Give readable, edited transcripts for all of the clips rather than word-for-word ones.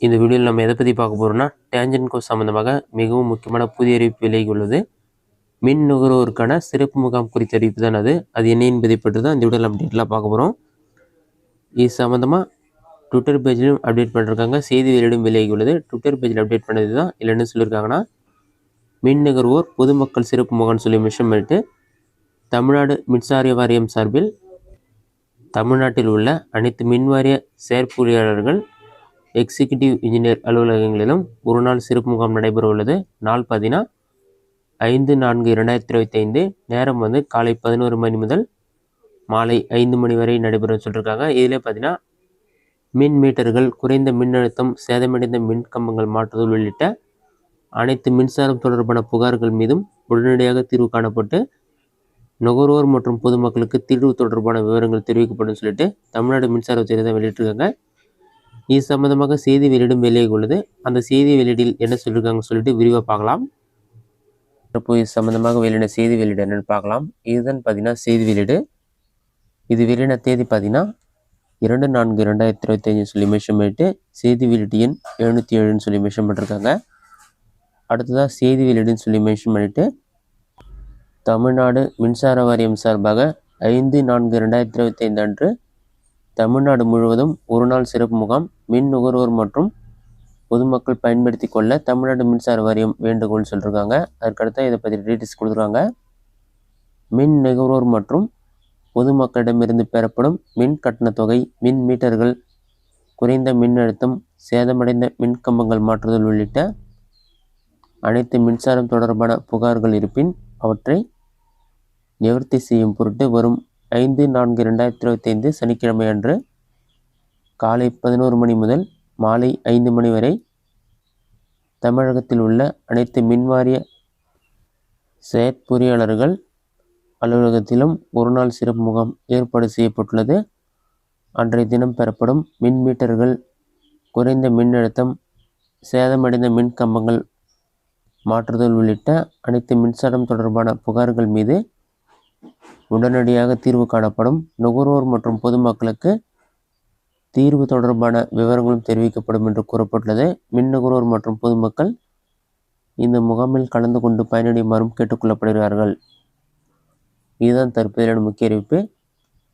இந்த வீடியோவில் நம்ம எதை பற்றி பார்க்க போகிறோம்னா டேஞ்சன்ட் கோர்ஸ் சம்மந்தமாக மிகவும் முக்கியமான புதிய அறிவிப்பு விலகி உள்ளது. மின் நுகர்வோருக்கான சிறப்பு முகாம் குறித்த அறிவிப்பு தான் அது என்ன என்பதை பற்றி தான் இந்த வீடியோவில் நம்ம டீட்டெயிலாக பார்க்க போகிறோம். இது சம்மந்தமாக ட்விட்டர் பேஜிலும் அப்டேட் பண்ணிருக்காங்க, செய்தி வெளியிடும் விலகி உள்ளது. ட்விட்டர் பேஜில் அப்டேட் பண்ணது தான் இல்லை என்ன சொல்லியிருக்காங்கன்னா, மின் நுகர்வோர் பொதுமக்கள் சிறப்பு முகாம்னு சொல்லி மென்ஷன் பண்ணிட்டு தமிழ்நாடு மின்சார வாரியம் சார்பில் தமிழ்நாட்டில் உள்ள அனைத்து மின்வாரிய செயற்பொறியாளர்கள் எக்ஸிக்யூட்டிவ் இன்ஜினியர் அலுவலகங்களிலும் ஒரு நாள் சிறப்பு முகாம் நடைபெற உள்ளது. நாள் பார்த்தீங்கன்னா 5/4/2025, நேரம் காலை 11 மணி முதல் மாலை 5 மணி வரை நடைபெறும் சொல்லியிருக்காங்க. இதில் பார்த்தீங்கன்னா மின் மீட்டர்கள், குறைந்த மின்னழுத்தம், சேதமடைந்த மின் கம்பங்கள் மாற்றுதல் உள்ளிட்ட அனைத்து மின்சாரம் தொடர்பான புகார்கள் மீதும் உடனடியாக தீர்வு காணப்பட்டு நுகர்வோர் மற்றும் பொதுமக்களுக்கு தீர்வு தொடர்பான விவரங்கள் தெரிவிக்கப்படும் சொல்லிட்டு தமிழ்நாடு மின்சாரத்துறை தான் வெளியிட்டிருக்காங்க. இது சம்பந்தமாக செய்தி வெளியிடும் வெளியே உள்ளது. அந்த செய்தி வெளியீடில் என்ன சொல்லியிருக்காங்கன்னு சொல்லிட்டு விரிவாக பார்க்கலாம். இப்போ இது சம்மந்தமாக வெளியிட செய்தி வெளியீடு என்னென்னு பார்க்கலாம். இதுதான் பார்த்தீங்கன்னா செய்தி வெளியீடு. இது வெளியின தேதி பார்த்தீங்கன்னா 2/4/2025 சொல்லி மென்ஷன் பண்ணிட்டு செய்தி வெளியீட்டு எண் 707 சொல்லி மென்ஷன் பண்ணிருக்காங்க. அடுத்ததாக செய்தி வெளியீடுன்னு சொல்லி மென்ஷன் பண்ணிட்டு தமிழ்நாடு மின்சார வாரியம் சார்பாக 5/4/2025 அன்று தமிழ்நாடு முழுவதும் ஒரு நாள் சிறப்பு முகாம் மின் நுகர்வோர் மற்றும் பொதுமக்கள் பயன்படுத்தி கொள்ள தமிழ்நாடு மின்சார வாரியம் வேண்டுகோள் சொல்லியிருக்காங்க. அதுக்கடுத்து இதை பற்றி டீட்டெயில்ஸ் கொடுத்துருக்காங்க. மின் நுகர்வோர் மற்றும் பொதுமக்களிடமிருந்து பெறப்படும் மின் கட்டண தொகை, மின் மீட்டர்கள், குறைந்த மின்னழுத்தம், சேதமடைந்த மின் கம்பங்கள் மாற்றுதல் உள்ளிட்ட அனைத்து மின்சாரம் தொடர்பான புகார்கள் இருப்பின் அவற்றை நிவர்த்தி செய்யும் பொருட்டு வரும் 5/4/2025 சனிக்கிழமை அன்று காலை 11 மணி முதல் மாலை 5 மணி வரை தமிழகத்தில் உள்ள அனைத்து மின்வாரிய செயற்பொறியாளர்கள் அலுவலகத்திலும் ஒரு நாள் சிறப்பு முகாம் ஏற்பாடு செய்யப்பட்டுள்ளது. அன்றைய தினம் பெறப்படும் மின் மீட்டர்கள், குறைந்த மின்னழுத்தம், சேதமடைந்த மின் கம்பங்கள் மாற்றுதல் உள்ளிட்ட அனைத்து மின்சாரம் தொடர்பான புகார்கள் மீது உடனடியாக தீர்வு காணப்படும். நுகர்வோர் மற்றும் பொதுமக்களுக்கு தீர்வு தொடர்பான விவரங்களும் தெரிவிக்கப்படும் என்று கூறப்பட்டுள்ளது. மின் நுகர்வோர் மற்றும் பொதுமக்கள் இந்த முகாமில் கலந்து கொண்டு பயனடையுமாறும் கேட்டுக்கொள்ளப்படுகிறார்கள். இதுதான் தற்போதைய முக்கிய அறிவிப்பு.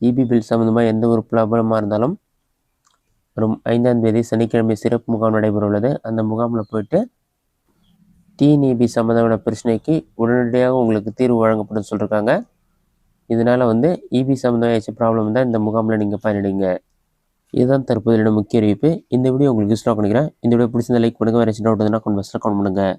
இபி பில் சம்பந்தமாக எந்த ஒரு ப்ராப்ளமாக இருந்தாலும் வரும் 5ஆம் தேதி சனிக்கிழமை சிறப்பு முகாம் நடைபெற உள்ளது. அந்த முகாமில் போயிட்டு டிஎன்இபி சம்மந்தமான பிரச்சனைக்கு உடனடியாக உங்களுக்கு தீர்வு வழங்கப்படும் சொல்லியிருக்காங்க. இதனால் இபி சம்மந்தமாக ஏதாச்சும் ப்ராப்ளம் தான் இந்த முகாமில் நீங்கள் பயனடைங்க. இதுதான் தற்போதைய முக்கிய அறிவிப்பு. இந்த வீடியோ உங்களுக்கு யூஸ்ஃபுல்லாக பண்ணிக்கிறேன். இந்த வீடியோ பிடிச்சிருந்த லைக் பண்ணுங்கள். வேறு ஏதாச்சும் டவுட் இருந்தால் கமெண்ட் பாக்ஸில் கமெண்ட் பண்ணுங்கள்.